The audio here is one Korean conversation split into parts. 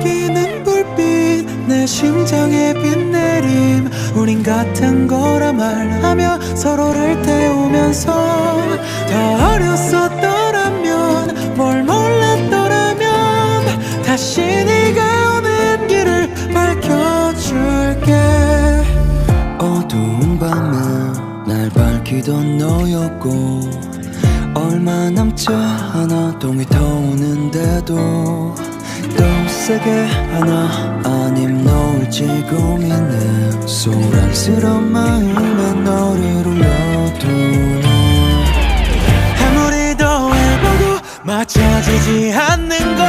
깜빡이는 불빛 내 심장에 비 내림 우린 같은 거라 말하며 서로를 태우면서 더 어렸었더라면 뭘 몰랐더라면 다시 네가 오는 길을 밝혀줄게. 어두운 밤에 날 밝히던 너였고 얼마 남지 않아 동이 터오는데도 또 세게 하나 아님 놓을지 고민해. 소란스러운 마음에 너를 올려두네. 아무리 더해봐도 맞춰지지 않는 건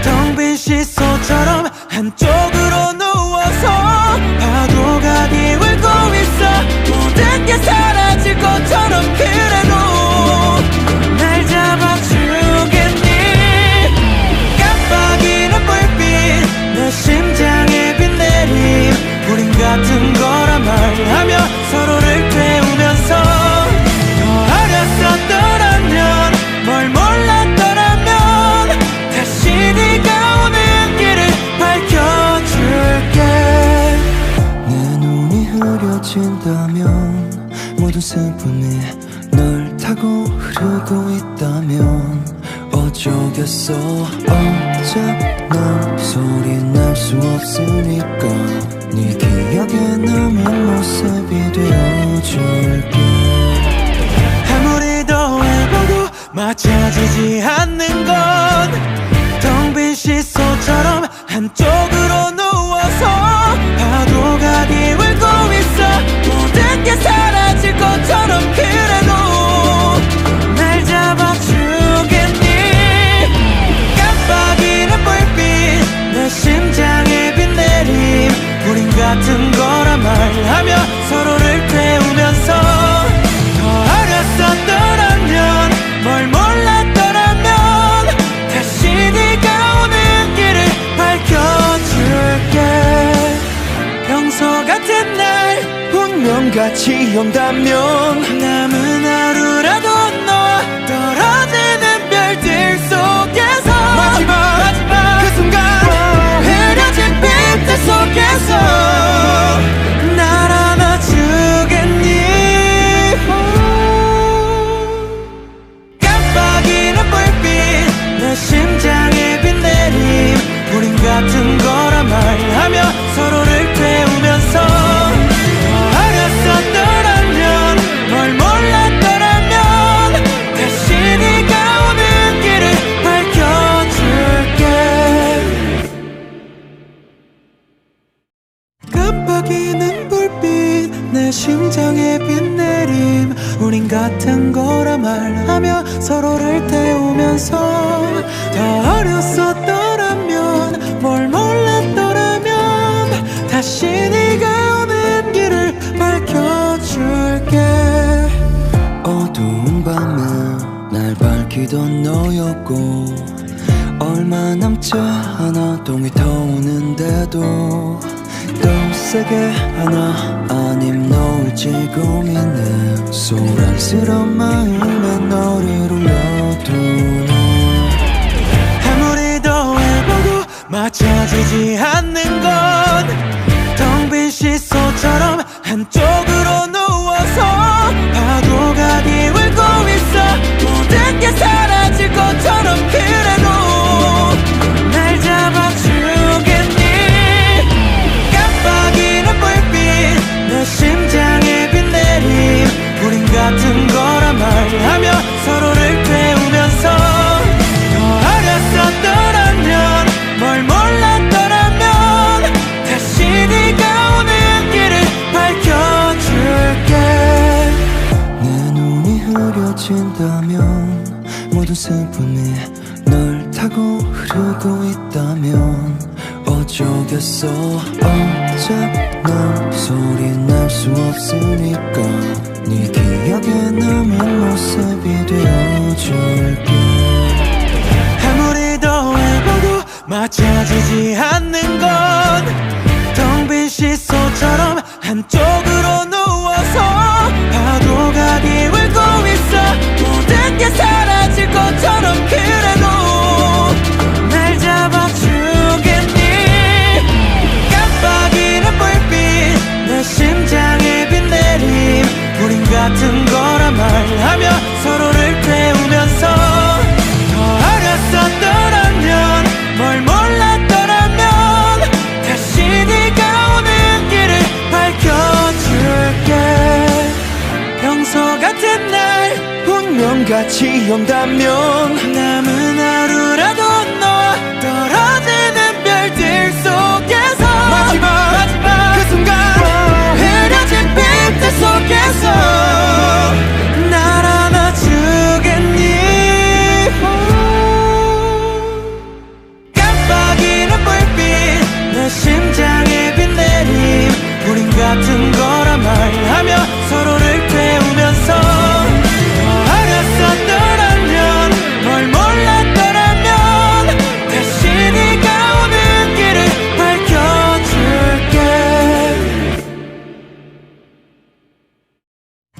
텅 빈 시소처럼 한쪽으로 누워서 파도가 뒤울고 있어. 모든 게 사라질 것처럼 그래도 날 잡아주겠니. 깜빡이는 불빛 내 심장에 비 내림 우린 같은 거라 말하며 서로를 태우면서 더 어렸었더라면 뭘 몰랐더라면 다시 네가 오는 길을 밝혀줄게. 내 눈이 흐려진다면 모든 슬픔이 널 타고 흐르고 있다면 어쩌겠어. 어차피 소리 날 수 없으니까 네 기억에 남은 모습이 되어줄게. 아무리 더해봐도 맞춰지지 않는 건 텅 빈 시소처럼 한쪽으로 누워서 파도가 뒤울고 있어. 모든 게 사라질 것처럼 그래도 날 잡아주겠니. 깜빡이는 불빛 내 심장에 비 내림 우린 같은 거라 말하며 서로를 태우면서 더 어렸었더라면 뭘 몰랐더라면 다시 네가 오는 길을 밝혀줄게. 평소 같은 날 운명같이 온다면 남은 하루라도 너와 떨어지는 별들 속에서 마지막 그 순간 흐려진 빛들 속에서 날 안아주겠니. 깜빡이는 불빛 내 심장에 비 내림 우린 같은 거라 말하며 서로를 태우면서 어렸었더라면 뭘 몰랐더라면 다시 네가 오는 길을 밝혀줄게. 깜빡이는 불빛 내 심장에 비 내림 우린 같은 거라 말하며 서로를 태우면서 더 어렸었더라면 뭘 몰랐더라면 다시 네가 오는 길을 밝혀줄게. 어두운 밤에 날 밝히던 너였고 얼마 남지 않아 동이 터오는데도 또 세게 하나 아님 놓을지 고민해. 소란스러운 마음에 너를 올려두네. 아무리 더해봐도 맞춰지지 않는 건 텅 빈 시소처럼 한쪽으로 누워서 파도가 뒤울고 있어. 모든 게 사라질 것처럼 그래도 날 잡아주겠니. 깜빡이는 불빛 내 심장에 비 내림 우린 같은 거라 말하며 서로를 태우면서 더 어렸었더라면 뭘 몰랐더라면 다시 네가 오는 길을 밝혀줄게. 내 눈이 흐려진다면 모든 슬픔이 널 타고 흐르고 있다면 어쩌겠어. 어차피 소리 날 수 없으니까 네 기억에 남은 모습이 되어줄게. 아무리 더해봐도 맞춰지지 않는 건 텅 빈 시소처럼 한쪽으로 누워서 파도가 뒤울고 있어. 모든 게 사라질 것처럼 그래도 날 잡아주겠니. 운명같이 온다면 남은 하루라도 너와 떨어지는 별들 속에서 마지막 그 순간 흐려진 빛들 속에서 날 안아주겠니. 깜빡이는 불빛 내 심장에 비 내림 우린 같은 거라 말하며 서로를 태우면서 어렸었더라면 뭘 몰랐더라면 다시 네가 오는 길을 밝혀줄게.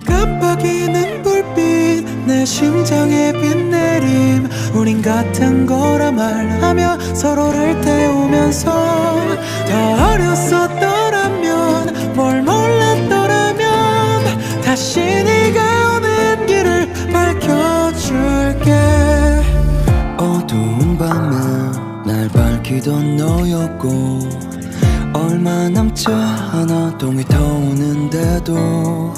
깜빡이는 불빛 내 심장에 비 내림 우린 같은 거라 말하며 서로를 태우면서 더 어렸었더라면 뭘 몰랐더라면 다시 네가 오는 길을 밝혀줄게. 어두운 밤에 날 밝히던 너였고 얼마 남지 않아 동이 터오는데도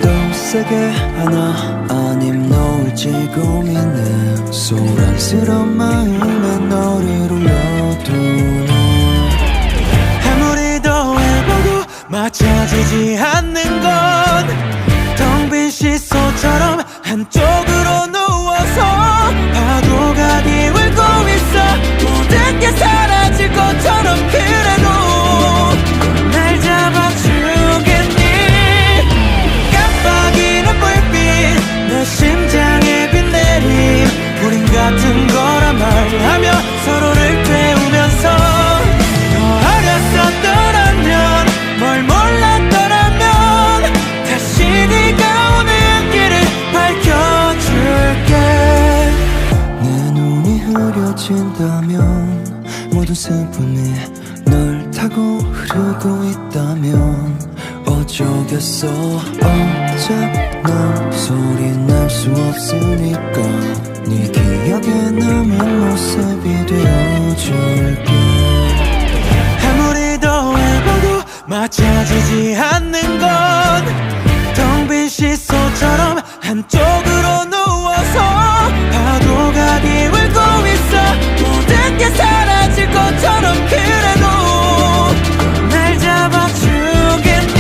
더 세게 하나 아님 놓을지 고민해. 소란스러운 마음에 너를 올려두네. 아무리 더해봐도 맞춰지지 않는 건 텅 빈 시소처럼 한쪽으로 누워서 파도가 뒤울고 있어. 모든 게 사라질 것처럼 그래도 날 잡아주겠니. 깜빡이는 불빛 내 심장에 비 내림 우린 같은 거라 말하며 서로를 태우면서 어렸었더라면 뭘 몰랐더라면 다시 네가 오는 길을 밝혀줄게. 내 눈이 흐려진다면 모든 슬픔이 널 타고 흐르고 있다면 어쩌겠어. 어차피 소리 날 수 없으니까 네 기억에 남은 모습이 되어줄게. 아무리 더해봐도 맞춰지지 않는 건 텅 빈 시소처럼 한쪽으로 누워서 파도가 뒤울고 있어. 모든 게 사라질 것처럼 그래도 날 잡아주겠니.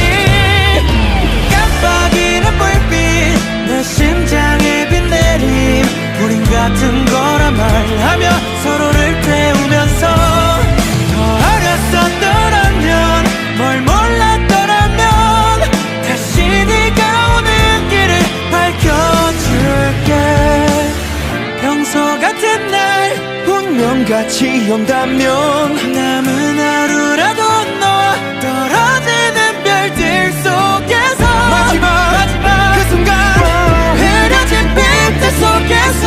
깜빡이는 불빛 내 심장에 비 내림 우린 같은 거라 말하며 서로를 태우면서 어렸었더라면 뭘 몰랐더라면 다시 네가 오는 길을 밝혀줄게. 평소 같은 날 운명같이 온다면 남은 하루라도 너와 떨어지는 별들 속에서 마지막 그 순간 흐려진 빛들 속에서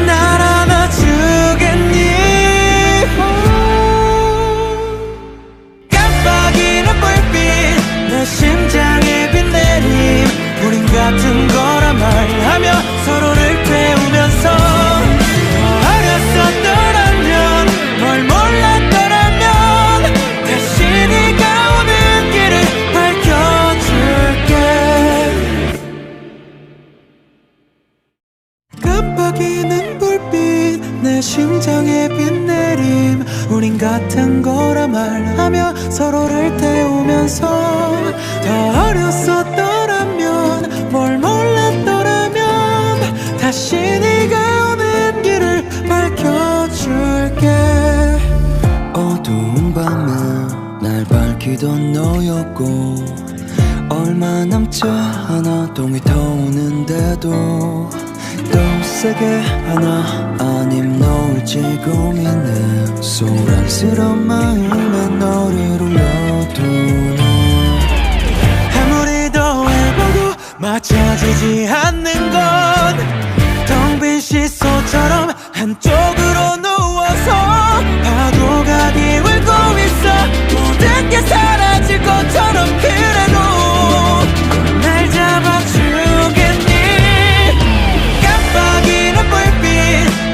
날 안아주겠니. 깜빡이는 불빛 내 심장에 비 내림 우린 같은 거라 말하며 서로를 태우면서 어렸었더라면 뭘 몰랐더라면 다시 네가 오는 길을 밝혀줄게. 깜빡이는 불빛 내 심장에 비 내림 우린 같은 거라 말하며 서로를 태우면서 더 어렸었더라면 뭘 몰랐더라면 다시 네가 오는 길을 밝혀줄게. 어두운 밤에 날 밝히던 너였고 얼마 남지 않아 동이 터오는데도 더 세게 하나 아님 놓을지 고민해. 소란스러운 마음에 너를 올려두네. 아무리 더해봐도 맞춰지지 않는 건 텅 빈 시소처럼 한쪽으로 누워서 파도가 뒤울고 있어. 모든 게 사라질 것처럼 그래도 날 잡아주겠니. 깜빡이는 불빛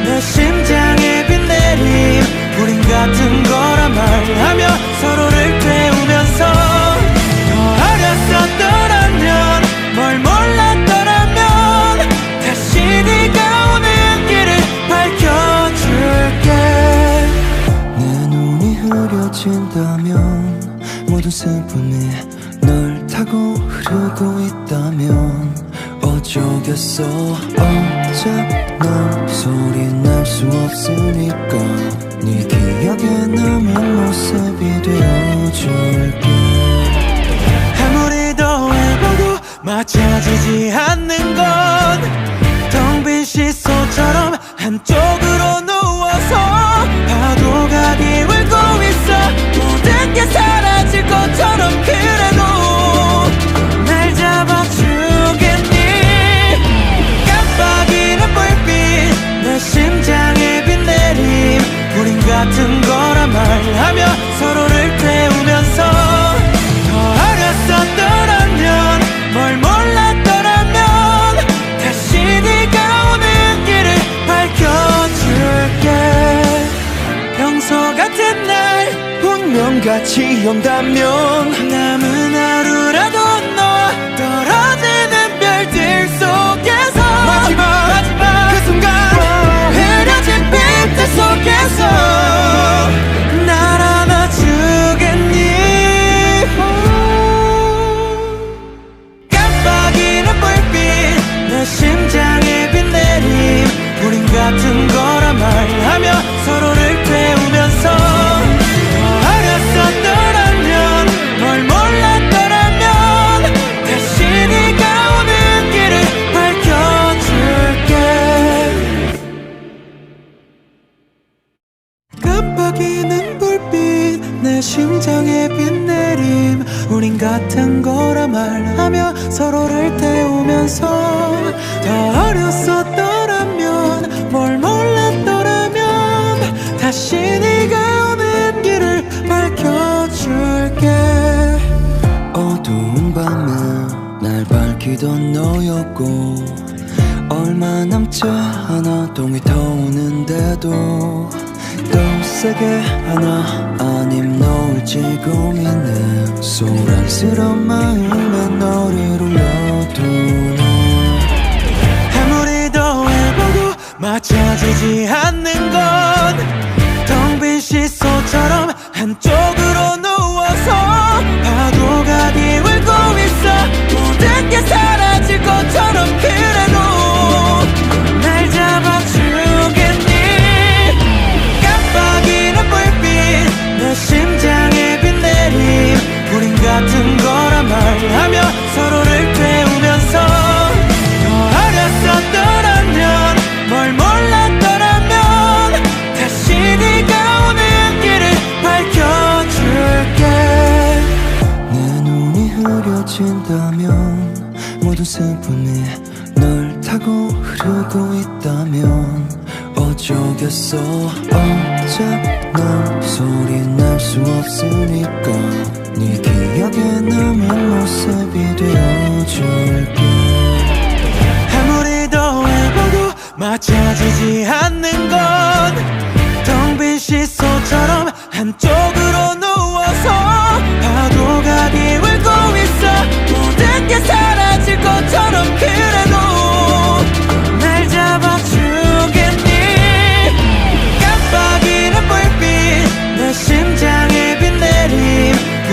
내 심장에 비 내림 우린 같은 거라 말하며 흐려진다면 모든 슬픔이 널 타고 흐르고 있다면 어쩌겠어. 어차피 넌 소리 날 수 없으니까 네 기억에 남은 모습이 되어줄게. 아무리 더해봐도 맞춰지지 않는 건 텅 빈 시소처럼 한쪽으로 누워서 파도가 기울고 있어. 모든 게 사라질 것처럼 그래도 날 잡아주겠니. 깜빡이는 불빛 내 심장에 비 내림. 우린 같은 거란 말하며 서로를 태우면서 더 어렸었더라면 뭘 몰랐더라면 다시 네가 오는 길을 밝혀줄게. 평소 같은 날 운명같이 온다면 남은 하루라도 너와 떨어지는 별들 속에서 마지막 그 순간 흐려진 빛들 속에서 날 안아주겠니. 깜빡이는 불빛 내 심장에 비 내림. 우린 같은 거란 말하며 서로를 태우면서 어렸었더라면 뭘 몰랐더라면 다시 네가 오는 길을 밝혀줄게. 깜빡이는 불빛 내 심장에 비 내림. 우린 같은 거라 말하며 서로를 태우면서 더 어렸었더라면 뭘 몰랐더라면 다시 네가 오는 길을 밝혀줄게. 어두운 밤에 날 밝히던 너였고 얼마 남지 않아 동이 터오는데도 또 세게 하나 아님 너를 지고 있네. 소란스러운 마음에 너를 올려두네. 아무리 더해봐도 맞춰지지 않는 건 텅 빈 시소처럼 한쪽으로 누워서 파도가 기울고 있어. 모든 게 사라질 것처럼 그래도 날 잡아주겠니. 깜빡이는 불빛 내 심장에 비 내림. 우린 같은 거란 말하며 서로를 태우면서 더 어렸었더라면 뭘 몰랐더라면 다시 네가 오는 길을 밝혀줄게. 내 눈이 흐려진다면 모든 슬픔이 널 타고 흐르고 있다면 어쩌겠어. 어차피 넌 소리 날 수 없으니까 네 기억에 남은 모습이 되어줄게. 아무리 더해봐도 맞춰지지 않는 건 텅 빈 시소처럼 한쪽으로 누워서 파도가 기울고 있어. 모든 게 사라질 것처럼 그래도 날 잡아주겠니. 깜빡이는 불빛 내 심장에 비 내림.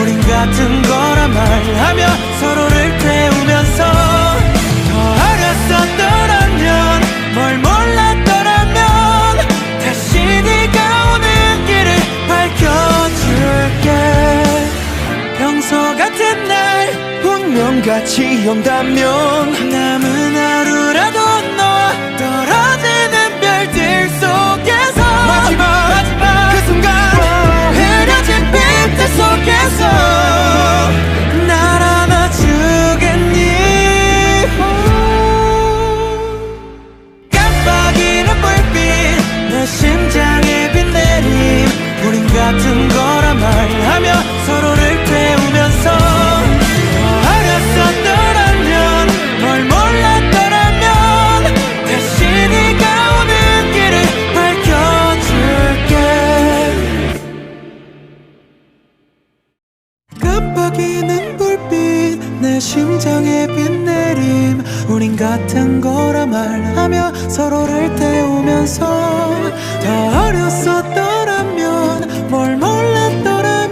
우린 같은 거란 말하며 서로를 태우면서 더 어렸었더라면 뭘 몰랐더라면 다시 네가 오는 길을 밝혀줄게. 평소 같은 날 운명같이 온다면 남은 하루라도 너와 떨어지는 별들 속에서 마지막 그 순간 흐려진 빛들 속에서 날 안아주겠니. 깜빡이는 불빛 내 심장에 비 내림. 우린 같은 거란 말하며 서로를 태우면서 어렸었더라면 뭘 몰랐더라면 다시 네가 오는 길을 밝혀줄게. 깜빡이는 불빛 내 심장에 비 내림. 우린 같은 거라 말하며 서로를 태우면서 더 어렸었더라면 뭘 몰랐더라면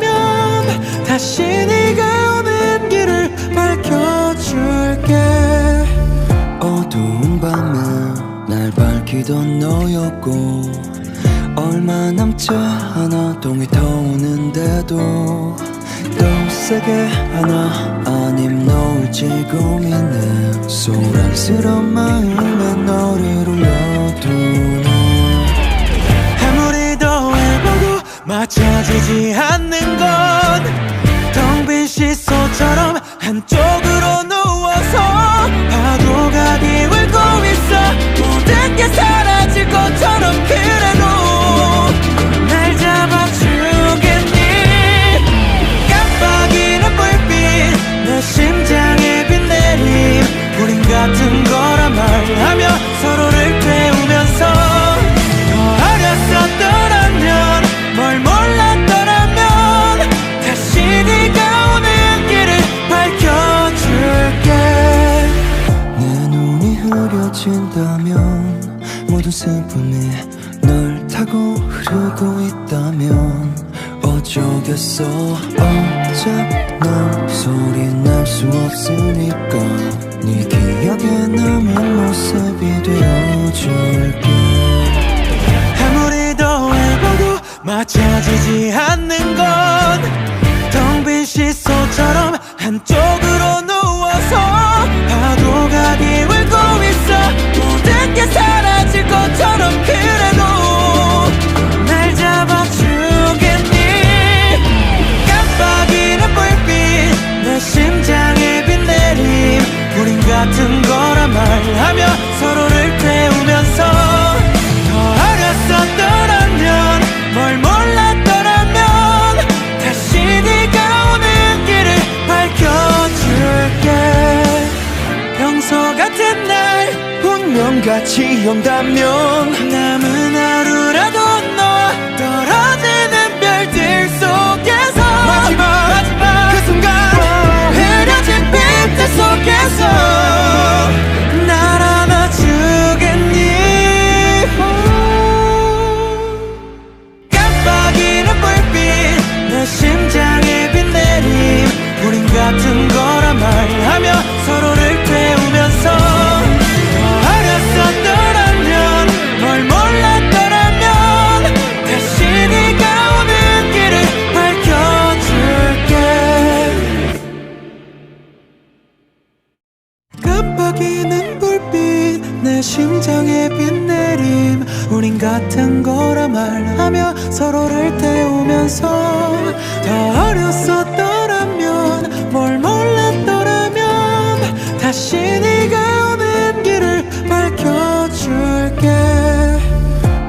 얼마 남지 않아 동이 터오는데도 또 세게 하나 아님 놓을지 고민해 소란스러운 마음에 너를 올려두네 아무리 더해봐도 맞춰지지 않는 건 텅 빈 시소처럼 한쪽으로 누워서 파도가 뒤울고 있어 모든 게 사라질 것처럼 그래도 날 잡아주겠니 깜빡이는 불빛 내 심장에 비 내림 우린 같은 거란 말하며 서로를 태우면서 더 어렸었더라면 뭘 몰랐더라면 다시 네가 오는 길을 밝혀줄게 내 눈이 흐려진다면 모든 슬픔이 널 타고 흐르고 있다면 어쩌겠어 어차피 넌 소리 날 수 없으니까 네 기억에 남은 모습이 되어줄게 아무리 더해봐도 맞춰지지 않는 건 텅 빈 시소처럼 한쪽으로 누워서 파도가 뒤울고 있어 모든 게 사라질 것처럼 그래도 날 잡아주겠니 깜빡이는 불빛 내 심장에 비 내림 우린 같은 거란 말하며 서로를 태우면서 더 어렸었더라면 뭘 몰랐더라면 다시 네가 오는 길을 밝혀줄게 평소 같은 날 운명같이 온다면 남은 하루라도 너와 떨어지는 별들 속에서 마지막 그 순간 흐려진 빛들 속에서 날 안아주겠니 깜빡이는 불빛 내 심장에 비 내림 우린 같은 거란 말하며 서로를 태우면서 어렸었더라면 뭘 몰랐더라면 다시 네가 오는 길을 밝혀줄게 깜빡이는 불빛 내 심장에 비 내림 우린 같은 거라 말하며 서로를 태우면서 더 어렸었더라면 뭘 몰랐더라면 다시 네가 오는 길을 밝혀줄게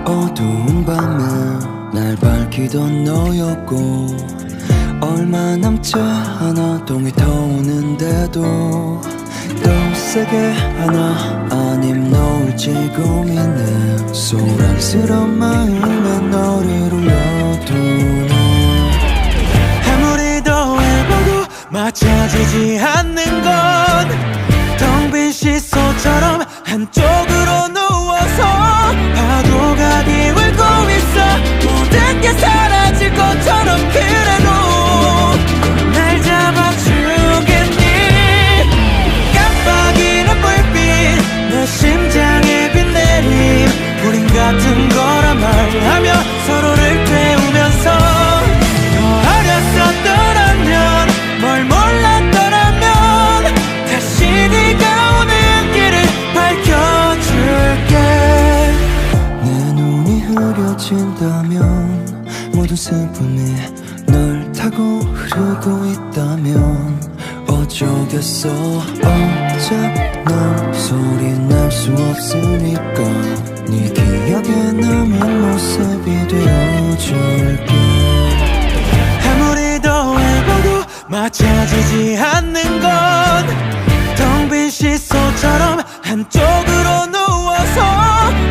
어두운 밤에 날 밝히던 너였고 얼마 남지 않아 동이 터오는데도 또 세게 하나 아님 놓을지 고민해 소란스러운 마음에 너를 올려두네 아무리 더해봐도 맞춰지지 않는 건 텅 빈 시소처럼 한쪽으로 누워서 파도가 뒤울고 있어 모든 게 사라질 것처럼 그래도 날 잡아주겠니 깜빡이는 불빛 내 심장에 비 내림 우린 같은 거란 말하며 서로를 태우면서 더 어렸었더라면 뭘 몰랐더라면 다시 네가 오는 길을 밝혀줄게 내 눈이 흐려진다면 모든 슬픔이 널 타고 흐르고 있다면 어쩌겠어 어차피 넌 소리 날 수 없으니까 네 기억에 남은 모습이 되어줄게 아무리 더해봐도 맞춰지지 않는 건 텅 빈 시소처럼 한쪽으로 누워서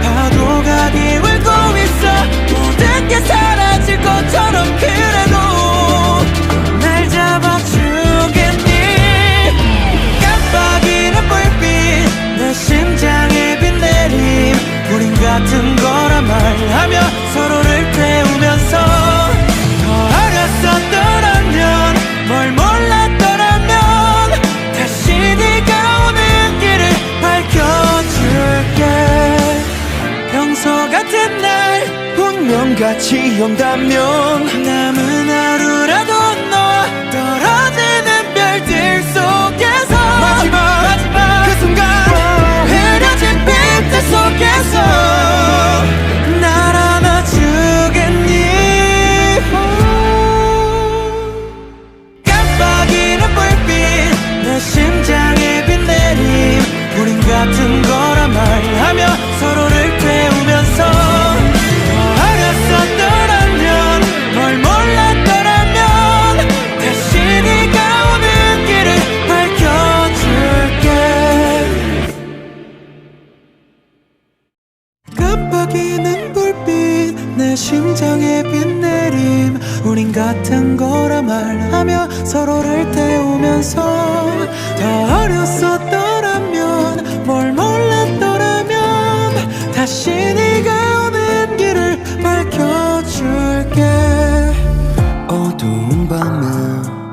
파도가 뒤울고 있어 모든 게 사라질 것처럼 그래도 날 잡아주겠니 깜빡이는 불빛 내 심장에 비 내림 우린 같은 거란 말하며 서로를 태우면서 더 어렸었더라면 뭘 몰랐 같이 온다면 남은 하루라도 너와 떨어지는 별들 속에서 마지막 그 순간 흐려진 빛들 속에서 날 안아주겠니. 깜빡이는 불빛 내 심장에 비 내림 우린 같은 거란 말하며 서로를 태우면서 어렸었더라면 뭘 몰랐더라면 다시 네가 오는 길을 밝혀줄게. 깜빡이는 불빛 내 심장에 비 내림 우린 같은 거라 말하며 서로를 태우면서 더 어렸었더라면 뭘 몰랐더라면 다시 네가 오는 길을 밝혀줄게. 어두운 밤에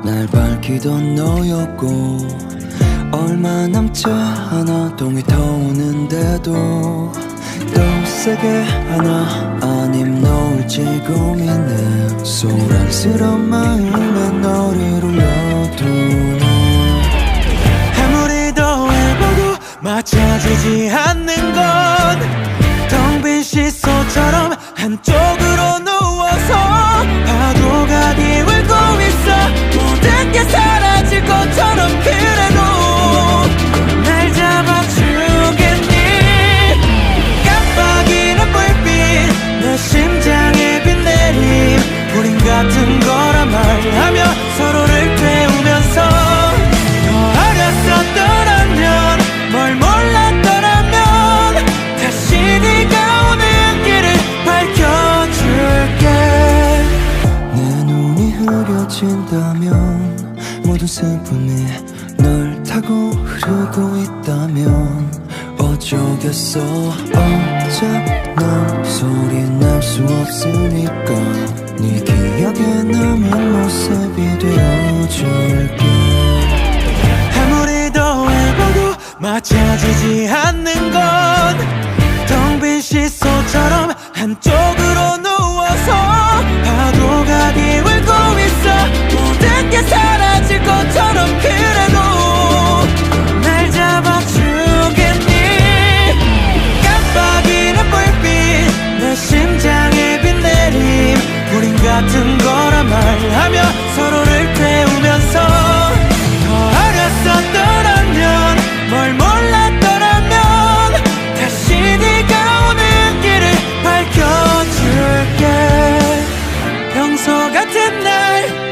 날 밝히던 너였고 얼마 남지 않아 동이 터오는데도 또 세게 하나 아님 놓을지 고민해. 소란스러운 마음에 너를 올려두네. 아무리 더해봐도 맞춰지지 않는 건 텅 빈 시소처럼 한쪽으로 누워서 파도가 뒤울고 있어. 모든 게 사라질 것처럼 그래도 날 잡아주겠니. 깜빡이는 불빛 내 심장에 비 내림 우린 같은 거라 말하며 서로를 태우면서 어렸었더라면 뭘 몰랐더라면 다시 네가 오는 길을 밝혀줄게. 내 눈이 흐려진다면 모든 슬픔이 널 타고 흐르고 있다면 어쩌겠어. 어째 넌 소리 낼 수 없으니까 네 기억에 남은 모습이 되어줄게. 아무리 더해봐도 맞춰지지 않는 건 텅 빈 시소처럼 한쪽으로 누워서 파도가 뒤울고 있어. 모든 게 사라질 것처럼 그래도 날 잡아주겠니. 깜빡이는 불빛 내 심장에 비 내림 우린 같은 거라 말하며 서로를 태우면서 어렸었더라면 뭘 몰랐더라면 다시 네가 오는 길을 밝혀줄게. 평소 같은 날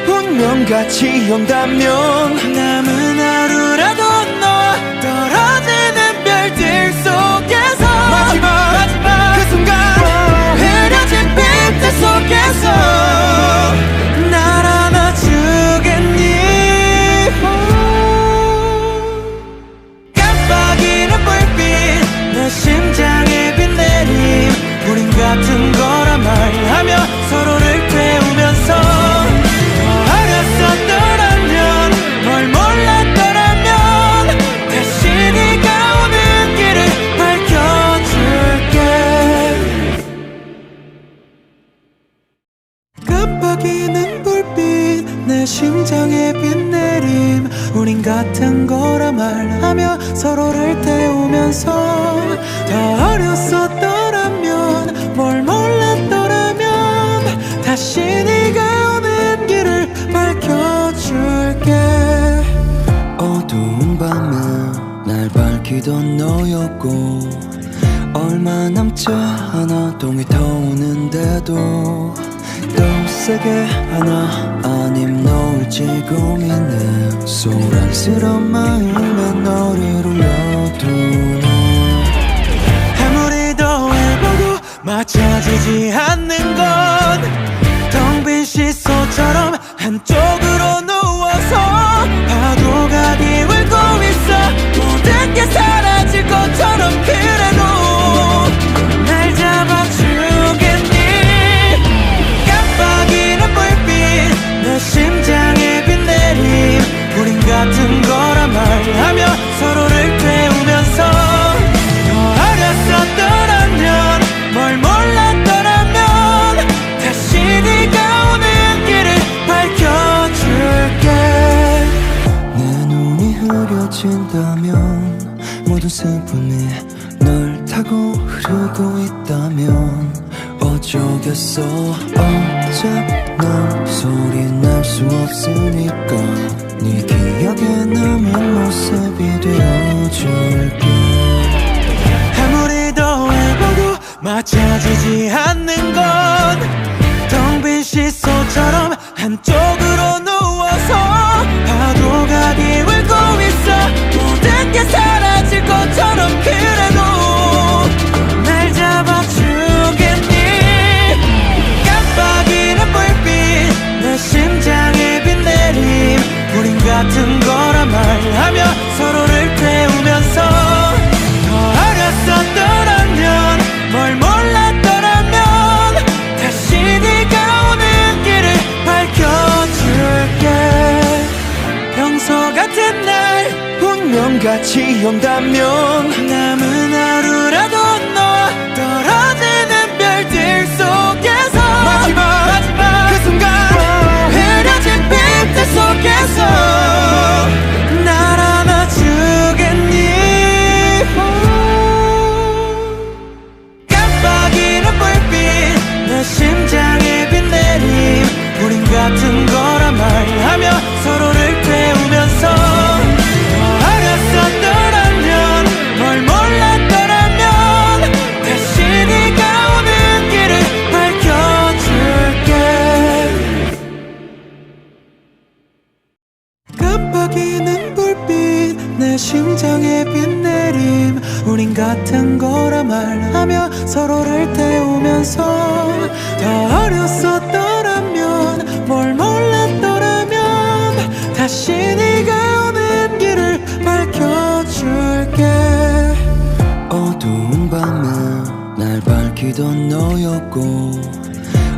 운명 같이 온다면 남은 하루라도 너와 떨어지는 별들 속에서 마지막 그 순간 흐려진 빛들 속에서 날 안아주겠니. 깜빡이는 불빛 내 심장에 비 내림 우린 같은 거라 말하며 서로를 태우면서 어렸었더라면 뭘 몰랐더라면 다시 네가 오는 길을 밝혀줄게. 깜빡이는 불빛 내 심장에 비 내림 우린 같은 거라 말하며 서로를 태우면서 더 어렸었더라면 뭘 몰랐더라면 다시 네가 오는 길을 밝혀줄게. 어두운 밤에 날 밝히던 너였고 얼마 남지 않아 동이 터오는데도 또 세게 하나 아님 놓을지 고민해. 소란스러운 마음에 너를 올려두네. 아무리 더해봐도 맞춰지지 않는 건 텅 빈 시소처럼 한쪽으로 누워서 파도가 뒤울고 있어. 모든 게 사라질 것처럼 그래도 날 잡아주겠니. 깜빡이는 불빛 내 심장에 비 내림 우린 같은 거라 말하며 서로를 태우면서 어렸었더라면 뭘 몰랐더라면 다시 슬픔이 널 타고 흐르고 있다면 어쩌겠어. 어차피 소리 날 수 없으니까 네 기억에 남은 모습이 되어줄게. 아무리 더해봐도 맞춰지지 않는 건 텅 빈 시소처럼 한쪽으로 누워서 파도가 기울고 있어. 모든 게 사라질 것처럼 그래도 날 잡아주겠니. 깜빡이는 불빛 내 심장에 비 내림. 우린 같은 거란 말하며 서로를 태우면서 더 어렸었더라면 뭘 몰랐더라면 다시 네가 오는 길을 밝혀줄게. 평소 같은 날 운명같이 온다면 남은 하루라도 너와 떨어지는 별들 속에서 마지막 그 순간 흐려진 빛들 속에서 날 안아주겠니. 깜빡이는 불빛 내 심장에 비 내림. 우린 같은 거란 말하며 서로를 태우면서 어렸었더라면 뭘 몰랐더라면 다시 네가 오는 길을 밝혀줄게. 깜빡이는 불빛 내 심장에 비 내림. 우린 같은 거라 말하며 서로를 태우면서 더 어렸었더라면 뭘 몰랐더라면 다시 네가 오는 길을 밝혀줄게. 어두운 밤에 날 밝히던 너였고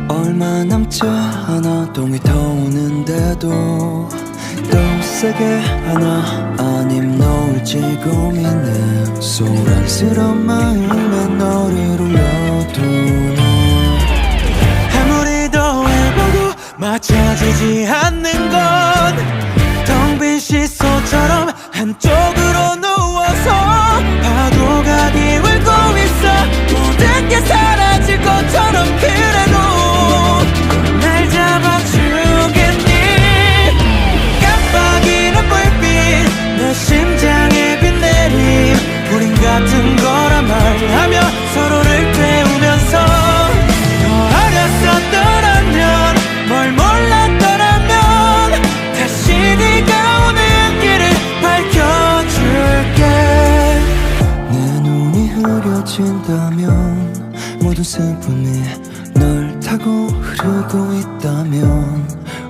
얼마 남지 않아 동이 터오는데도 또 세게 하나 아님 놓을지 고민해. 소란스러운 마음에 너를 울려두네. 아무리 더해봐도 맞춰지지 않는 건 텅 빈 시소처럼 한쪽으로 누워서 파도가 기울고 있어. 모든 게 사라질 것처럼 그래도 날 잡아주겠니. 깜빡이는 불빛 내 심장에 비 내림. 우린 같은 거란 말하며 서로를 태우면서 더 어렸었더라면 뭘 몰랐더라면 다시 네가 오는 길을 밝혀줄게. 내 눈이 흐려진다면 모든 슬픔이 널 타고 흐르고 있다면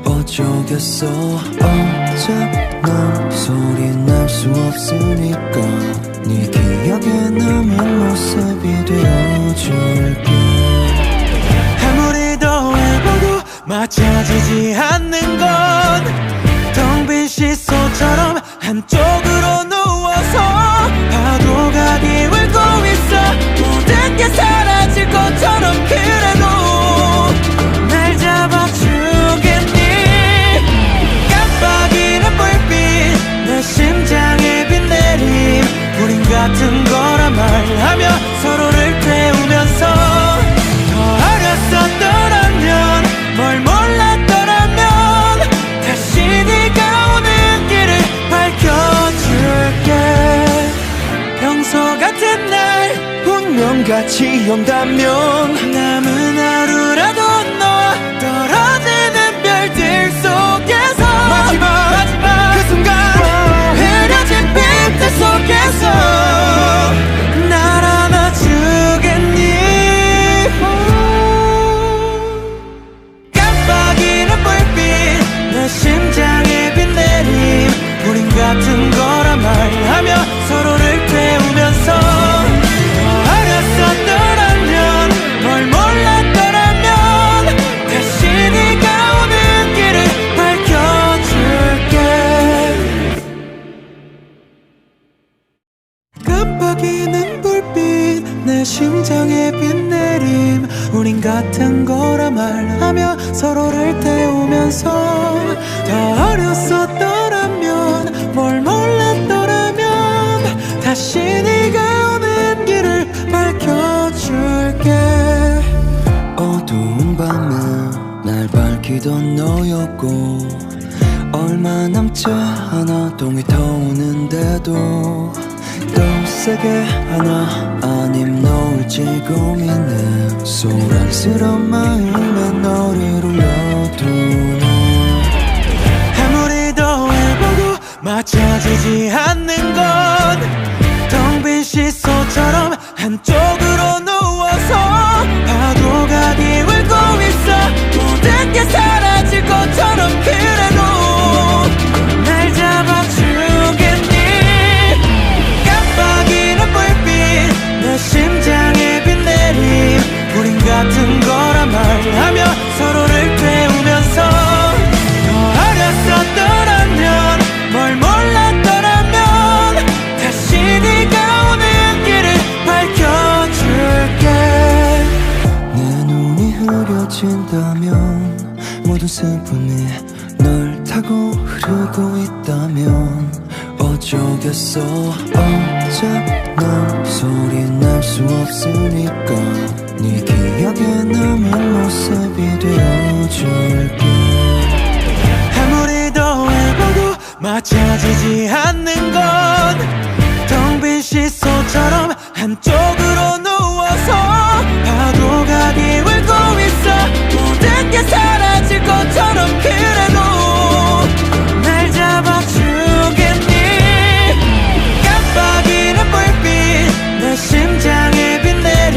어쩌겠어. 어차피 소리 날 수 없으니까 네 기억에 남은 모습이 되어줄게. 아무리 더해봐도 맞춰지지 않는 건 텅 빈 시소처럼 한쪽으로 누워서 파도가 기울고 있어. 모든 게 사라질 것처럼 그래도 날 잡아주겠니. 깜빡이는 불빛 내 심장에 비 내림. 우린 같은 거란 말하며 서로를 태우면서 더 어렸었더라면 뭘 몰랐더라면 다시 네가 오는 길을 밝혀줄게. 평소 같은 날 운명같이 온다면 남은 하루라도 너와 떨어지는 별들 속에서 마지막 그 순간 흐려진 빛들 속에서 날 안아주겠니. 깜빡이는 불빛 내 심장에 비 내림. 우린 같은 거란 말하며 서로를 태우면서 어렸었더라면 뭘 몰랐더라면 다시 네가 오는 길을 밝혀줄게. 깜빡이는 불빛 내 심장에 비 내림. 우린 같은 거라 말하며 서로를 태우면서 더 어렸었더라면 뭘 몰랐더라면 다시 네가 밝히던 너였고 얼마 남지 않아 동이 터오는데도 또 세게 하나 아님 놓을지 고민해 소란스러운 마음에 너를 올려두네 아무리 더해봐도 맞춰지지 않는 건 텅 빈 시소처럼 한쪽으로 누워서 파도가 기울고 있어 모든 게 사라질 것처럼 그래도 날 잡아주겠니 깜빡이는 불빛 내 심장에 비 내림 우린 같은 거라 말하며 서로를 태우면서 더 어렸었더라면 뭘 몰랐더라면 다시 네가 오는 길을 밝혀줄게 내 눈이 흐려진다면 모든 슬픔이 널 타고 흐르고 있다면 어쩌겠어 어차피 소리 날 수 없으니까 네 기억에 남은 모습이 되어줄게 아무리 더해봐도 맞춰지지 않는 건 텅 빈 시소처럼 한쪽으로 누워서 파도가 기울고 있어 모든 게 사라질 것처럼 그래도 날 잡아주겠니 깜빡이는 불빛 내 심장에 비 내림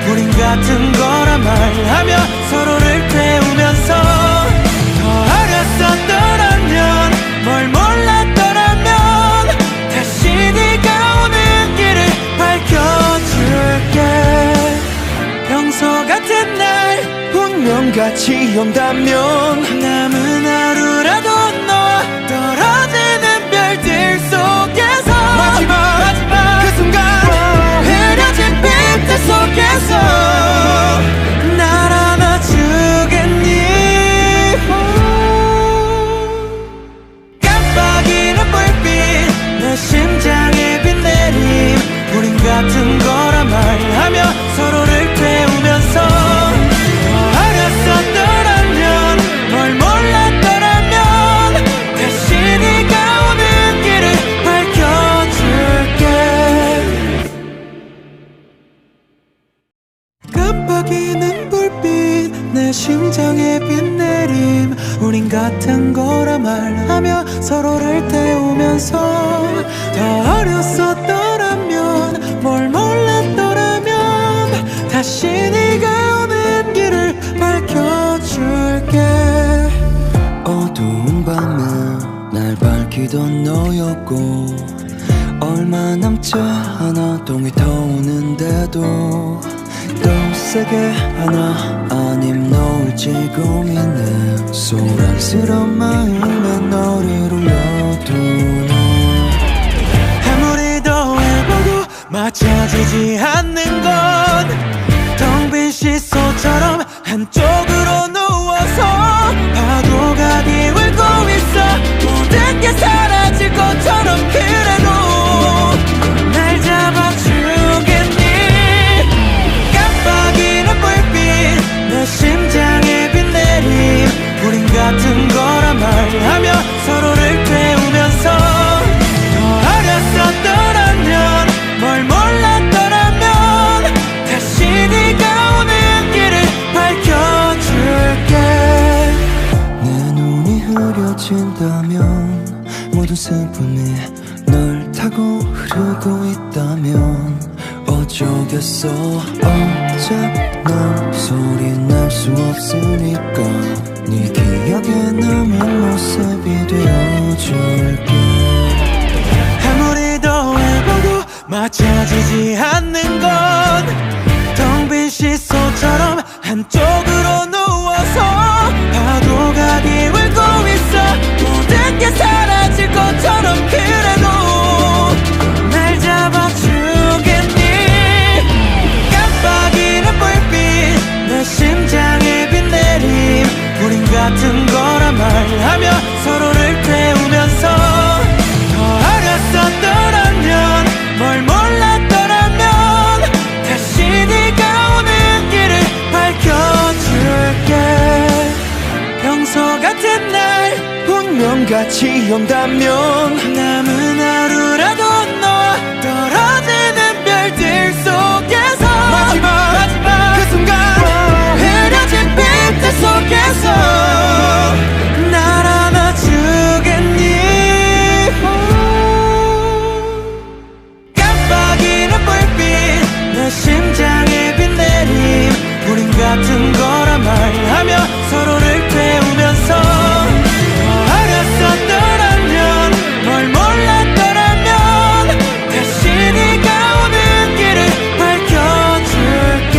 우린 같은 거라 말하며 서로를 태우면서 더 어렸었더라면 뭘 몰랐더라면 다시 네가 오는 길을 밝혀줄게 평소 같은 날 운명같이 온다면 남은 하루라도 너와 떨어지는 별들 속에서 마지막 그 순간 흐려진 빛들 속에서 날 안아주겠니 깜빡이는 불빛 내 심장에 비 내림 우린 같은 거라 말하며 서로를 태우면서 어렸었더라면 뭘 몰랐더라면 다시 네가 오는 길을 밝혀줄게 깜빡이는 불빛 내 심장에 비 내림 우린 같은 거라 말하며 서로를 태우면서 더 어렸었더라면 뭘 몰랐더라면 다시 네가 오는 길을 밝혀줄게 어두운 밤에 날 밝히던 너였고 얼마 남지 않아 동이 터오는데도 또 세게 하나 아님 놓을지 고민해 소란스러운 마음에 너를 올려두네 아무리 더해봐도 맞춰지지 않는 건 텅 빈 시소처럼 한쪽으로 누워서 파도가 기울고 있어 모든 게 사라질 것처럼 그래도 날 잡아주겠니 깜빡이는 불빛 내 심장에 비 내림 우린 같은 거라 말하며 서로를 태우면서 더 어렸었더라면 뭘 몰랐더라면 다시 네가 오는 길을 밝혀줄게 내 눈이 흐려진다면 모든 슬픔이 널 타고 흐르고 있다면 어쩌겠어 어차피 소리 날 수 없으니까 네 기억에 남은 모습이 되어줄게 아무리 더해봐도 맞춰지지 않는 건 텅 빈 시소처럼 한쪽으로 누워서 파도가 기울고 있어 모든 게 사라질 것처럼 그래도 날 잡아주겠니 깜빡이는 불빛 내 심장에 비 내림 우린 같은 거라 말하며 서로를 태우면서 더 어렸었더라면 뭘 몰랐더라면 다시 네가 오는 길을 밝혀줄게 같은 날 운명같이 온다면 남은 하루라도 너와 떨어지는 별들 속에서 마지막 그 순간 흐려진 빛들 속에서 날 안아주겠니. 깜빡이는 불빛 내 심장에 비 내림 우린 같은 거라 말하며 서로를 태우면서 어렸었더라면 뭘 몰랐더라면 다시 네가 오는 길을 밝혀줄게.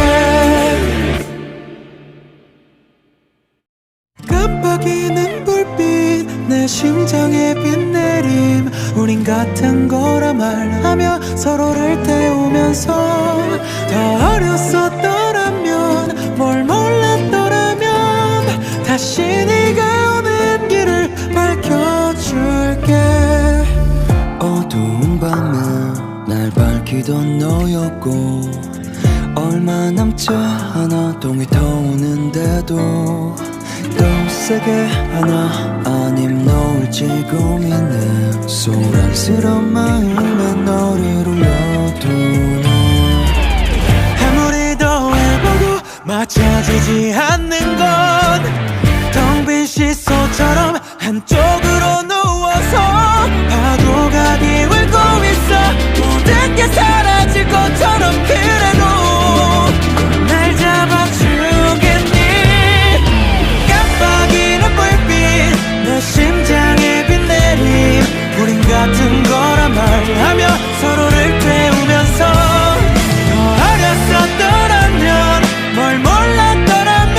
깜빡이는 불빛 내 심장에 비 내림 우린 같은 거라 말하며 서로를 태우면서 더 어렸었더라면 뭘 몰랐더라면 다시 네가 오는 길을 밝혀줄게. 어두운 밤에 날 밝히던 너였고 얼마 남지 않아 동이 터오는데도 또 세게 하나 아님 놓을지 고민해. 소란스러운 마음에 너를 올려두네. 아무리 더해보고 맞춰지지 않는 건 텅 빈 시소처럼 한쪽으로 누워서 파도가 기울고 있어. 모든 게 사라질 것처럼 그래도 날 잡아주겠니. 깜빡이는 불빛 내 심장에 비 내림 우린 같은 거라 말하며 서로를 태우면서 어렸었더라면 뭘 몰랐더라면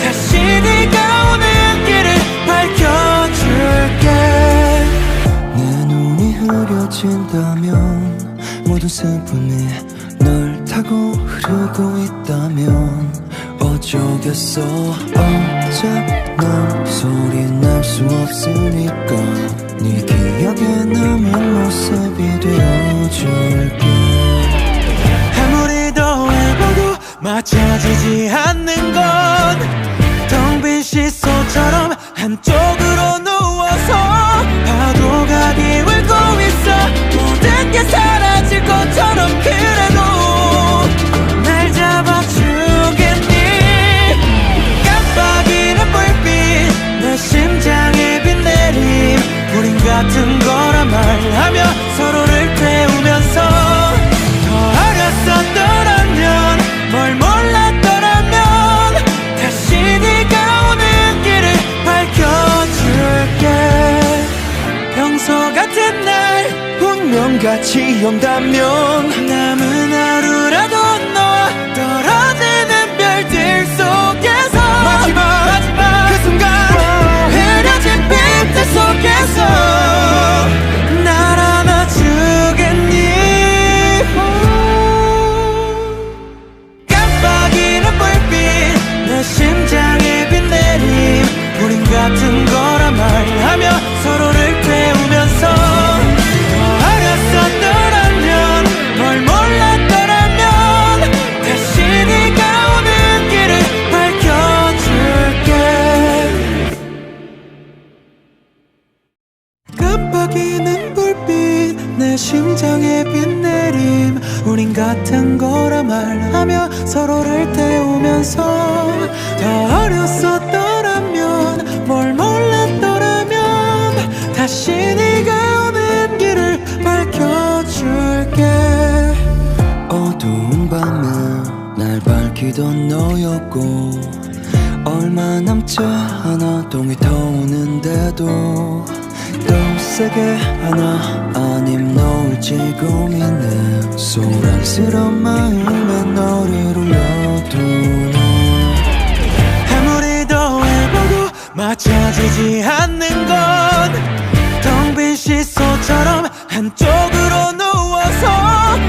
다시 네가 오는 길을 밝혀줄게. 내 눈이 흐려진다면 모든 슬픔이 널 타고 흐르고 있다면 어쩌겠어. 어차피 소리 날 수 없으니까 네 기억에 남은 모습이 되어줄게. 아무리 더해보고 맞춰지지 않는 건 텅 빈 시소처럼 한쪽으로 누워서 파도가 기울고 있어. 모든 게 사라질 것처럼 그래도 날 잡아주겠니. 깜빡이는 불빛 내 심장에 비 내림 우린 같은 거라 말하며 서로를 태우면서 어렸었더라면 뭘 몰랐더라면 다시 네가 오는 길을 밝혀줄게. 평소 같은 날 운명같이 온다면 남은 하루라도 너와 떨어지는 별들 속에서 마지막 그 순간 흐려진 빛들 속에서 날 안아주겠니. 깜빡이는 불빛 내 심장에 비 내림 우린 같은 거라 말하며 서로를 태우면서 어렸었더라면 뭘 몰랐더라면 다시 네가 오는 길을 밝혀줄게. 깜빡이는 불빛 내 심장에 비 내림 우린 같은 거라 말하며 서로를 태우면서 더 어렸었더라면 뭘 몰랐더라면 다시 네가 오는 길을 밝혀줄게. 어두운 밤에 날 밝히던 너였고 얼마 남지 않아 동이 터오는데도 또 세게 하나 아님 놓을지 고민해. 소란스러운 마음에 너를 올려두네. 아무리 더해보고 맞춰지지 않는 건 텅 빈 시소처럼 한쪽으로 누워서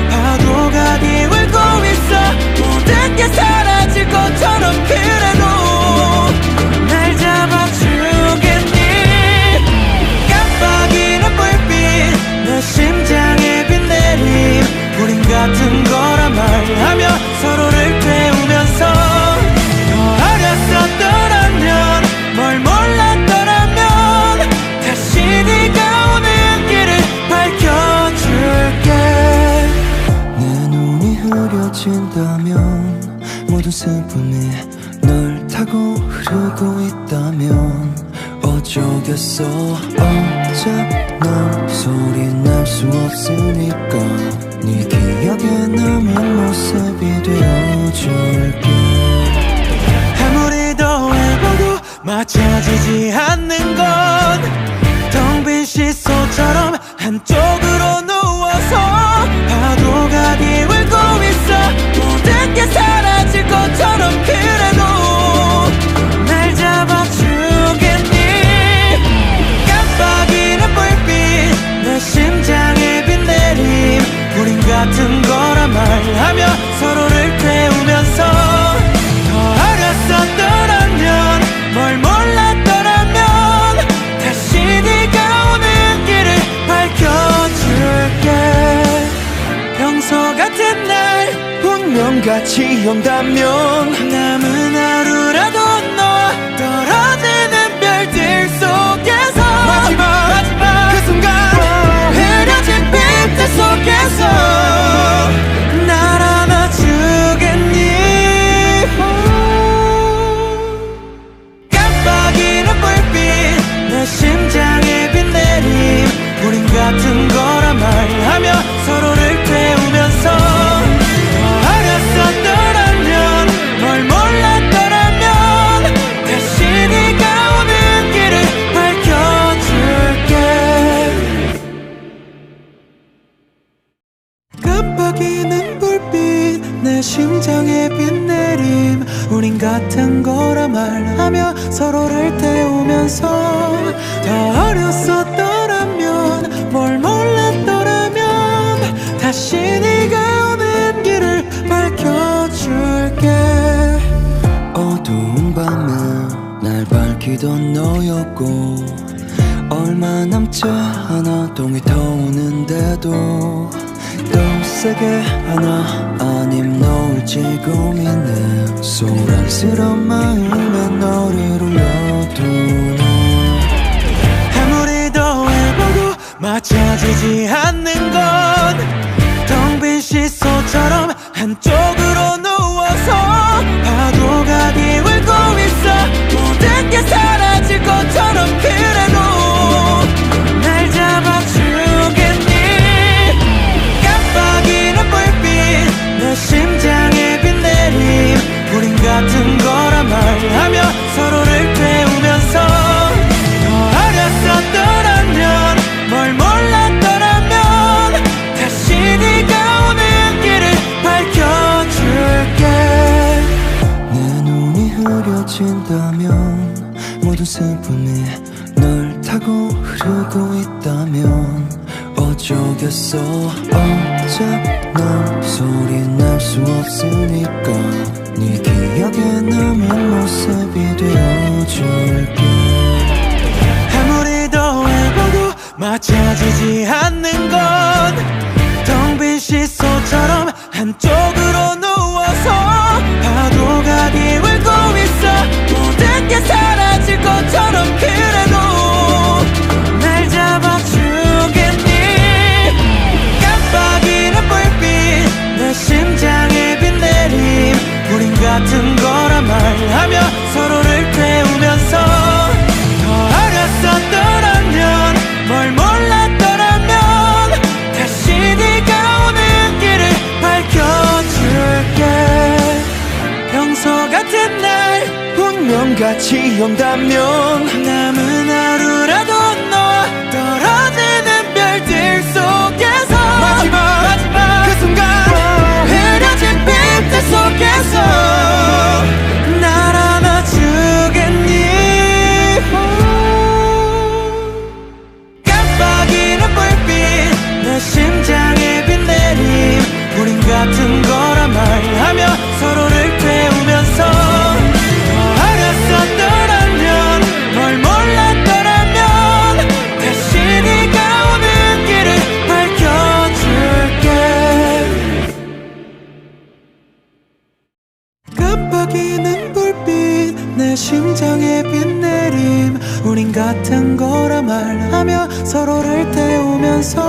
파도가 기울고 있어. 모든 게 사라질 것처럼 그래도 날 잡아주겠니. 깜빡이는 불빛 내 심장에 비 내림 우린 같은 거라 말하며 서로를 태우면서 어렸었더라면 뭘 몰라 흐르고 있다면 어쩌겠어. 어차피 넌 소리 날 수 없으니까 네 기억에 남은 모습이 되어줄게. 아무리 더해봐도 맞춰지지 않는 건 텅 빈 칫솔처럼 한쪽으로 누워서 파도가 기울고 있어. 모든 게 사라질 것처럼 그래도 날 잡아주겠니. 깜빡이는 불빛 내 심장에 비 내림. 우린 같은 거라 말하며 서로를 태우면서 더 어렸었더라면 뭘 몰랐더라면 다시 네가 오는 길을 밝혀줄게. 평소 같은 날 운명같이 온다면 남은 하루라도 너와 떨어지는 별들 속에서 마지막 그 순간 흐려진 빛들 속에서 날 안아주겠니. 깜빡이는 불빛 내 심장에 비 내림. 우린 같은 거라 말하며 서로를 태우면서 어렸었더라면 뭘 몰랐더라면 다시 네가 오는 길을 밝혀줄게. 깜빡이는 불빛 내 심장에 비 내림. 우린 같은 거라 말하며 서로를 태우면서 더 어렸었더라면 뭘 몰랐더라면 다시 네가 오는 길을 밝혀줄게. 어두운 밤에 날 밝히던 너였고 얼마 남지 않아 동이 터오는데도 더 세게 하나 아님 놓을지 고민해. 소란스러운 마음에 너를 올려두네. 아무리 더해봐도 맞춰지지 않는 건 텅 빈 칫솔처럼 한쪽으로 누워서 파도가 기울고 있어. 모든 게 사라질 것처럼 그래도 날 잡아주겠니. 깜빡이는 불빛 내 심장에 비 내림. 우린 같은 거라 말하며 서로를 태우면서 더 어렸었더라면 뭘 몰랐더라면 다시 네가 오는 길을 밝혀줄게. 내 눈이 흐려진다면 모든 슬픔이 널 타고 흐르고 있다면 어쩌겠어. 어차피 넌 소리 날 수 없으니까 네 기억에 남은 모습이 되어줄게. 아무리 더해봐도 맞춰지지 않는 건 텅 빈 칫솔처럼 한쪽으로 누워서 파도가 기울고 있어. 모든 게 사라질 것처럼 그래도 날 잡아주겠니. 깜빡이는 불빛 내 심장에 비 내림. 우린 같은 거라 말하며 서로를 태우면서 더 어렸었더라면 뭘 몰랐더라면 다시 네가 오는 길을 밝혀줄게. 평소 같은 날 운명같이 온다면 남은 하루라도 너와 떨어지는 별들 속에서 마지막 그 순간 흐려진 빛들 속에서 날 안아주겠니. 깜빡이는 불빛 내 심장에 비 내림. 우린 같은 거라 말하며 서로를 태우면서 어렸었더라면 뭘 몰랐더라면 다시 네가 오는 길을 밝혀줄게. 깜빡이는 불빛 내 심장에 비 내림. 우린 같은 거라 말하며 서로를 태우면서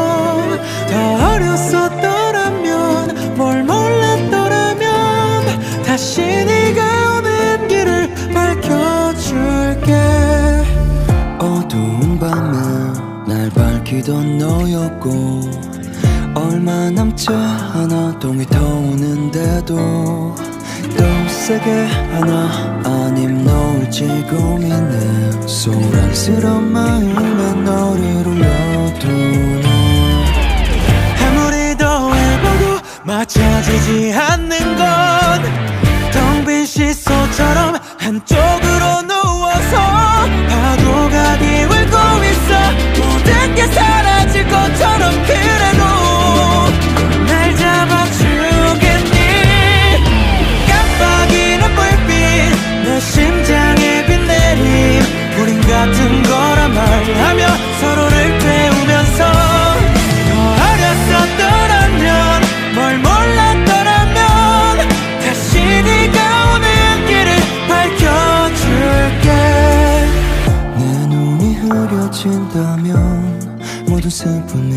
더 어렸었더라면 뭘 몰랐더라면 다시 네가 오는 길을 밝혀 밝히던 너였고 얼마 남지 않아 동이 터오는데도 또 세게 하나 아님 놓을지 고민해 소란스러운 마음에 너를 올려두네 아무리 더해봐도 맞춰지지 않는 건 텅 빈 시소처럼 한쪽으로 누워서 파도가 뒤울고 있어 모든 게 사라질 것처럼 그래도 날 잡아주겠니 깜빡이는 불빛 내 심장에 비 내림 우린 같은 거라 말하며 서로를 태우면서 더 어렸었더라면 뭘 몰랐더라면 다시 네가 오는 길을 밝혀줄게 내 눈이 흐려진다면 모든 슬픔이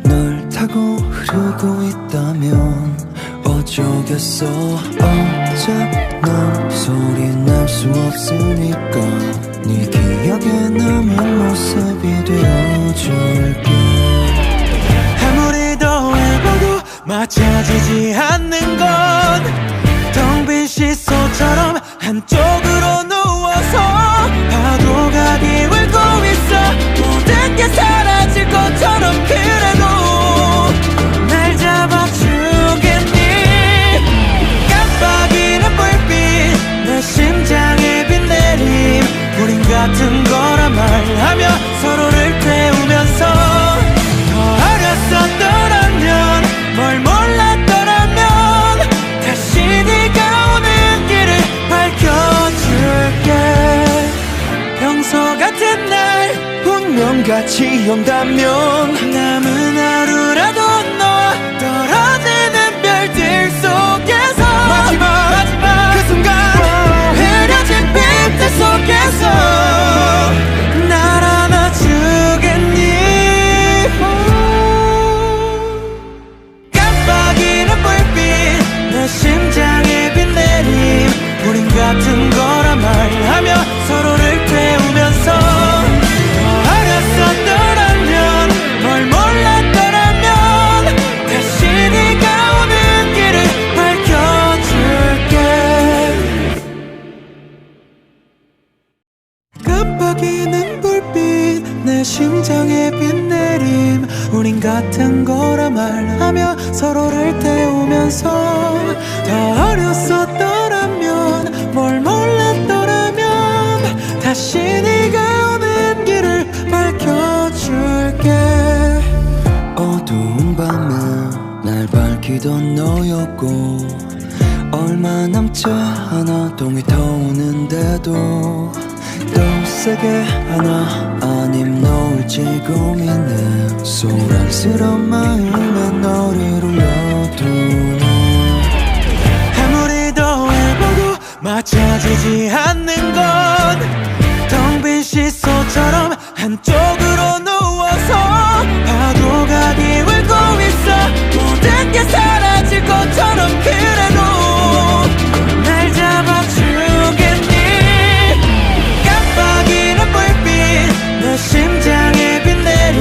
널 타고 흐르고 있다면 어쩌겠어 어차피 소리 날 수 없으니까 네 기억에 남은 모습이 되어줄게 아무리 더해봐도 맞춰지지 않는 건 텅 빈 시소처럼 한쪽으로 누워서 파도가 뒤울고 있어 모든 게 사라질 것처럼 그래도 날 잡아주겠니 깜빡이는 불빛 내 심장에 비 내림 우린 같은 거라 말하며 서로를 태우면서 더 어렸었더라면 뭘 몰랐더라면 다시 네가 오는 길을 밝혀줄게 평소 같은 날 운명같이 온다면 남은 하루라도 너와 떨어지는 별들 속에서 마지막 그 순간 흐려진 빛들 속에서 날 안아주겠니 깜빡이는 불빛 내 심장에 비 내림 우린 같은 거라 말하며 서로를 태우면서 더 어렸었더라면 뭘 몰랐더라면 다시 네가 오는 길을 밝혀줄게 깜빡이는 불빛 내 심장에 비 내림 우린 같은 거라 말하며 서로를 태우면서 더 어렸었더라면 뭘 몰랐더라면 다시 네가 오는 길을 밝혀줄게 어두운 밤에 날 밝히던 너였고 얼마 남지 않아 동이 터오는데도 또 세게 하나 아님 놓을지 고민해 소란스러운 마음에 너를 올려두네 아무리 더해봐도 맞춰지지 않는 건 텅 빈 시소처럼 한쪽으로 누워서 파도가 뒤울고 있어 모든 게 사라질 것처럼 그래도 날 잡아주겠니 깜빡이는 불빛 내 심장에 비 내림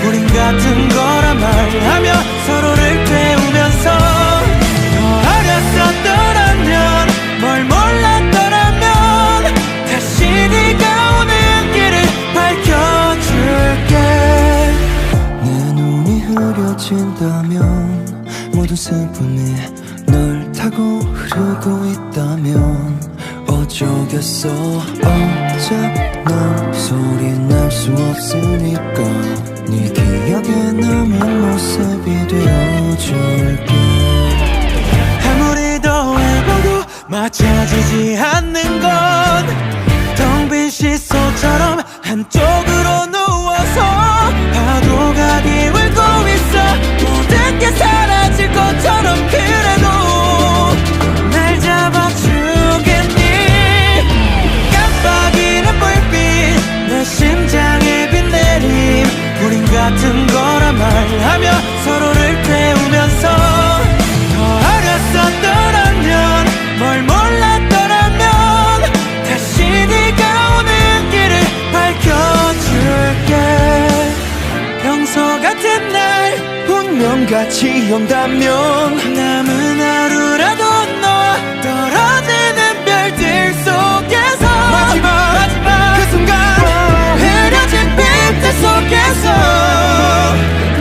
우린 같은 거라 말하며 서로를 태우면서 더 어렸었더라면 뭘 몰랐더라면 다시 네가 오는 길을 밝혀줄게 내 눈이 흐려진다면 모든 슬픔이 널 타고 흐르고 있다면 어쩌겠어 어차피 소리 날 수 없으니까 네 기억에 남은 모습이 되어줄게 아무리 더해봐도 맞춰지지 않는 건 텅 빈 시소처럼 한쪽으로 누워서 파도가 뒤울고 있어 모든 게 사라질 것처럼 그래도 날 잡아주겠니 깜빡이는 불빛 내 심장에 비 내림 우린 같은 거라 말하며 서로를 태우면서 더 어렸었더라면 뭘 몰랐더라면 다시 네가 오는 길을 밝혀줄게 같이 온다면 남은 하루라도 너와 떨어지는 별들 속에서 마지막 그 순간 흐려진 빛들 속에서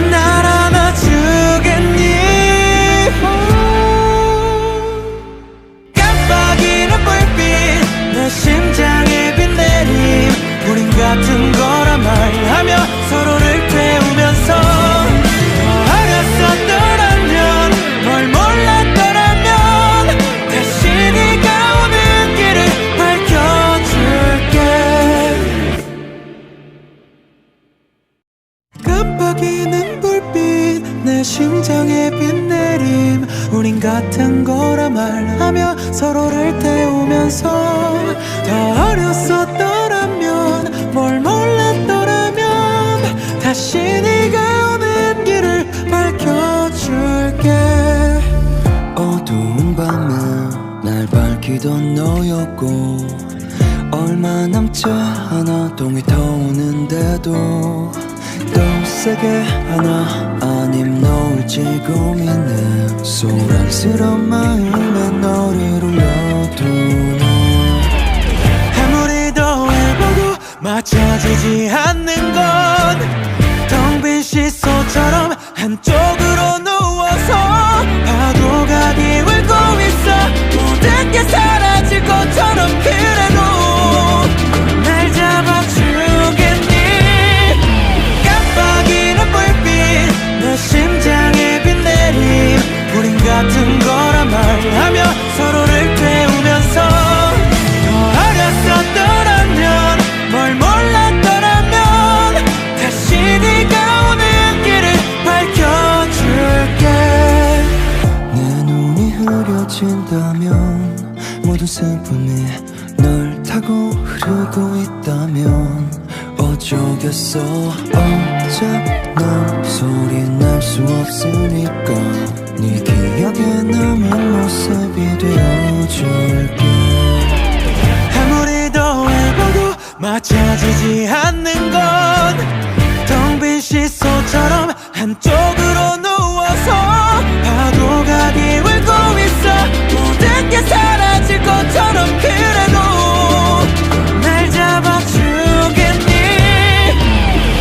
날 안아주겠니. 깜빡이는 불빛 내 심장에 비 내림 우린 같은 거라 말하며 서로를 태우면서 어렸었더라면 뭘 몰랐더라면 다시 네가 오는 길을 밝혀줄게. 깜빡이는 불빛 내 심장에 비 내림 우린 같은 거라 말하며 서로를 태우면서 더 어렸었더라면 뭘 몰랐더라면 다시 네가 오는 길을 밝혀줄게. 어두운 밤에 날 밝히던 너였고 얼마 남지 않아 동이 터오는데도 더 세게 하나 아님 놓을지 고민해. 소란스러운 마음에 너를 올려두네. 아무리 더해봐도 맞춰지지 않는 건 텅 빈 시소처럼 한쪽으로 누워서 파도가 뒤울고 있어. 모든 게 사라질 것처럼 그래도 날 잡아주겠니. 깜빡이는 불빛 내 심장에 비 내림 우린 같은 거라 말하며 서로를 태우면서 어렸었더라면 뭘 몰랐더라면 다시 네가 오는 길을 밝혀줄게. 내 눈이 흐려진다면 모든 슬픔이 널 타고 흐르고 있다면 어쩌겠어. 어째 넌 소리 낼 수 없으니까 네 기억에 남은 모습이 되어줄게. 아무리 더해봐도 맞춰지지 않는 건 텅 빈 시소처럼 한쪽으로 누워서 파도가 뒤울고 있어. 모든 게 사라질 것처럼 그래도 날 잡아주겠니.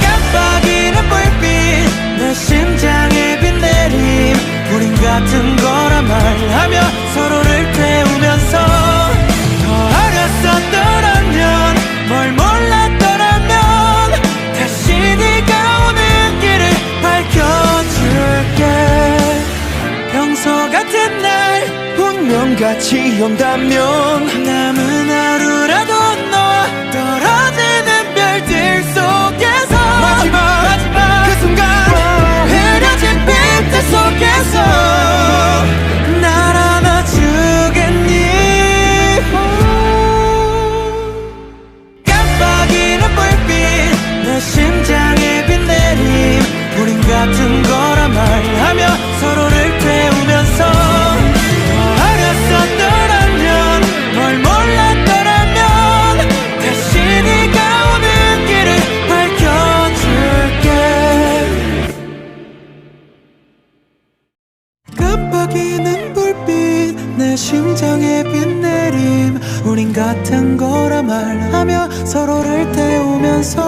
깜빡이는 불빛 내 심장에 비 내림 우린 같은 거라 말하며 서로를 태우면서 어렸었더라면 뭘 몰랐더라면 다시 네가 오는 길을 밝혀줄게. 평소 같은 날 운명 같이 온다면 남은 하루라도 너와 떨어지는 별들 속에서 마지막 그 순간 흐려진 빛들 속에서 날 안아주겠니. 깜빡이는 불빛 내 심장에 비 내림 우린 같은 거라 말하며 서로를 태우면서 어렸었더라면 뭘 몰랐더라면 다시 네가 오는 길을 밝혀줄게. 깜빡이는 불빛 내 심장에 비 내림 우린 같은 거라 말하며 서로를 태우면서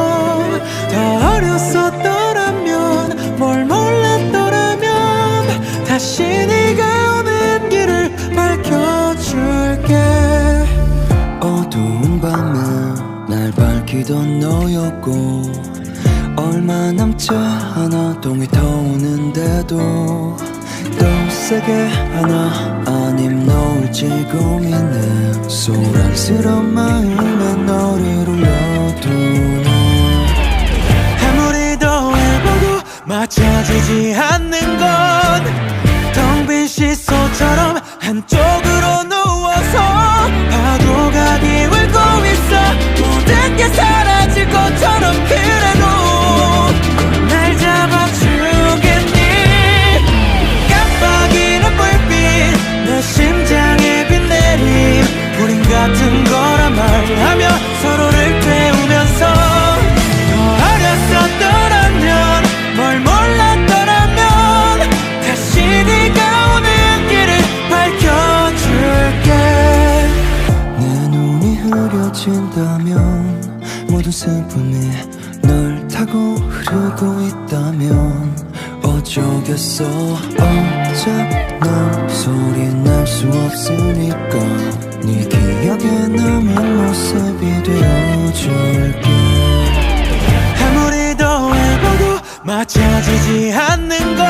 더 어렸었더라면 뭘 몰랐더라면 다시 네가 오는 길을 밝혀줄게. 어두운 밤에 날 밝히던 너였고 얼마 남지 않아 동이 터오는데도 더 세게 하나 아님 놓을지 고민해. 소란스러운 마음에 너를 올려두네. 아무리 더해봐도 맞춰지지 않는 건 텅 빈 시소처럼 한쪽으로 누워서 파도가 뒤울고 있어. 모든 게 사라질 것처럼 그래도 날 잡아주겠니. 깜빡이는 불빛 내 심장에 비 내림 우린 같은 거라 말하며 서로를 있다면 모든 슬픔이 널 타고 흐르고 있다면 어쩌겠어. 어차피 소리 날 수 없으니까 네 기억에 남은 모습이 되어줄게. 아무리 더해봐도 맞춰지지 않는 건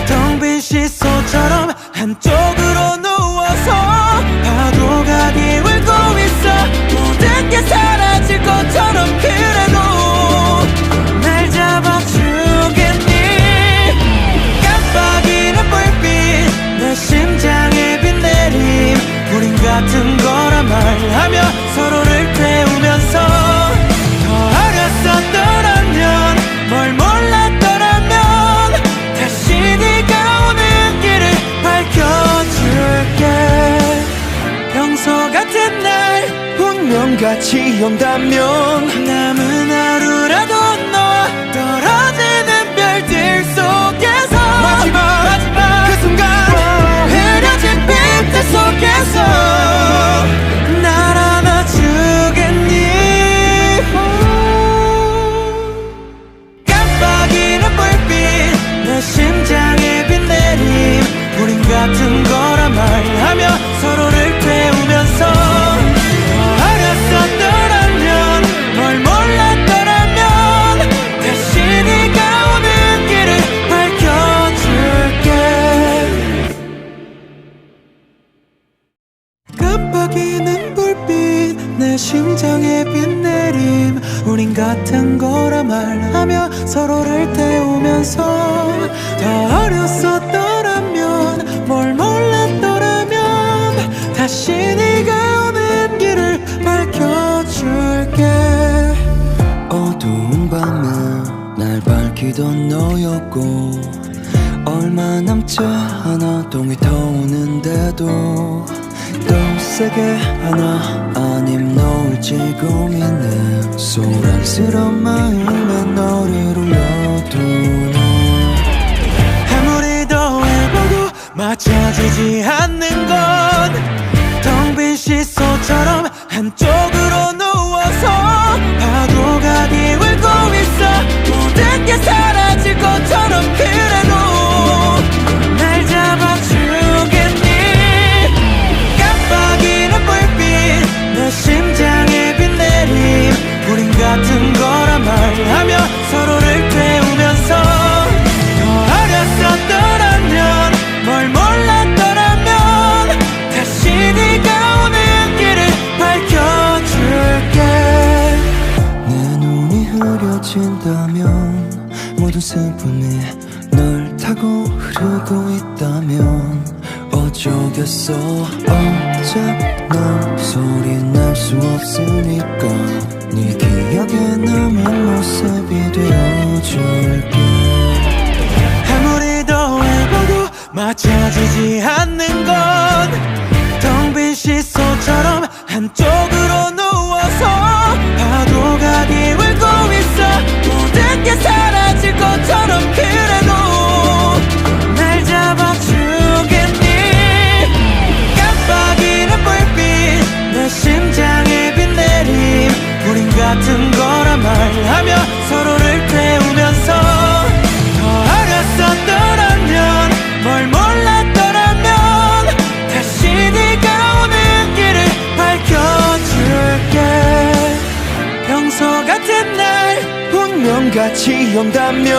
텅 빈 시소처럼 한쪽으로 누워서 파도가 기울고 있어. 모든 게 사라질 것처럼 그래도 날 잡아주겠니. 깜빡이는 불빛 내 심장에 비 내림 우린 같은 거란 말하며 서로를 태우면서 더 어렸었더라면 뭘 몰랐더라면 다시 네가 오는 길을 밝혀줄게. 평소 같은 날 운명같이 온다면 남은 하루라도 너와 떨어지는 별들 속에서 마지막 그 순간 흐려진 빛들 속에서 날 안아주겠니. 깜빡이는 불빛 내 심장에 비 내림 우린 같은 거란 말하며 서로를 태우면서 어렸었더라면 뭘 몰랐더라면 다시 네가 오는 길을 밝혀줄게. 깜빡이는 불빛 내 심장에 비 내림 우린 같은 거라 말하며 서로를 태우면서 더 어렸었더라면 뭘 몰랐더라면 다시 네가 오는 길을 밝혀줄게. 어두운 밤에 날 밝히던 너였고 얼마 남지 않아 동이 터오는데도 또 세게 하나 아님 놓을지 고민해. 소란스러운 마음에 너를 올려두네. 아무리 더해봐도 맞춰지지 않는 건 텅 빈 시소처럼 한쪽으로 누워서 파도가 기울고 있어. 모든 게 사라질 것처럼 그래도 날 잡아주겠니. 깜빡이는 불빛 내 심장에 비 내림 우린 같은 거란 말하며 서로를 태우면서 더 어렸었더라면 뭘 몰랐더라면 다시 네가 오는 길을 밝혀줄게. 내 눈이 흐려진다면 모든 슬픔이 널 타고 흐르고 있다면 어쩌겠어. 어차피 소리 날 수 없으니까 네 기억에 남은 모습이 되어줄게. 아무리 더해봐도 맞춰지지 않는 건 텅 빈 시소처럼 한쪽으로 누워서 파도가 기울고 있어. 모든 게 사라질 것처럼 그래도 날 잡아주겠니. 깜빡이는 불빛 내 심장에 비 내림 우린 같은 거란 말하며 서로를 태우면서 더 어렸었더라면 뭘 몰랐더라면 다시 네가 오는 길을 밝혀줄게. 평소 같은 날 운명같이 온다면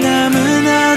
남은 하루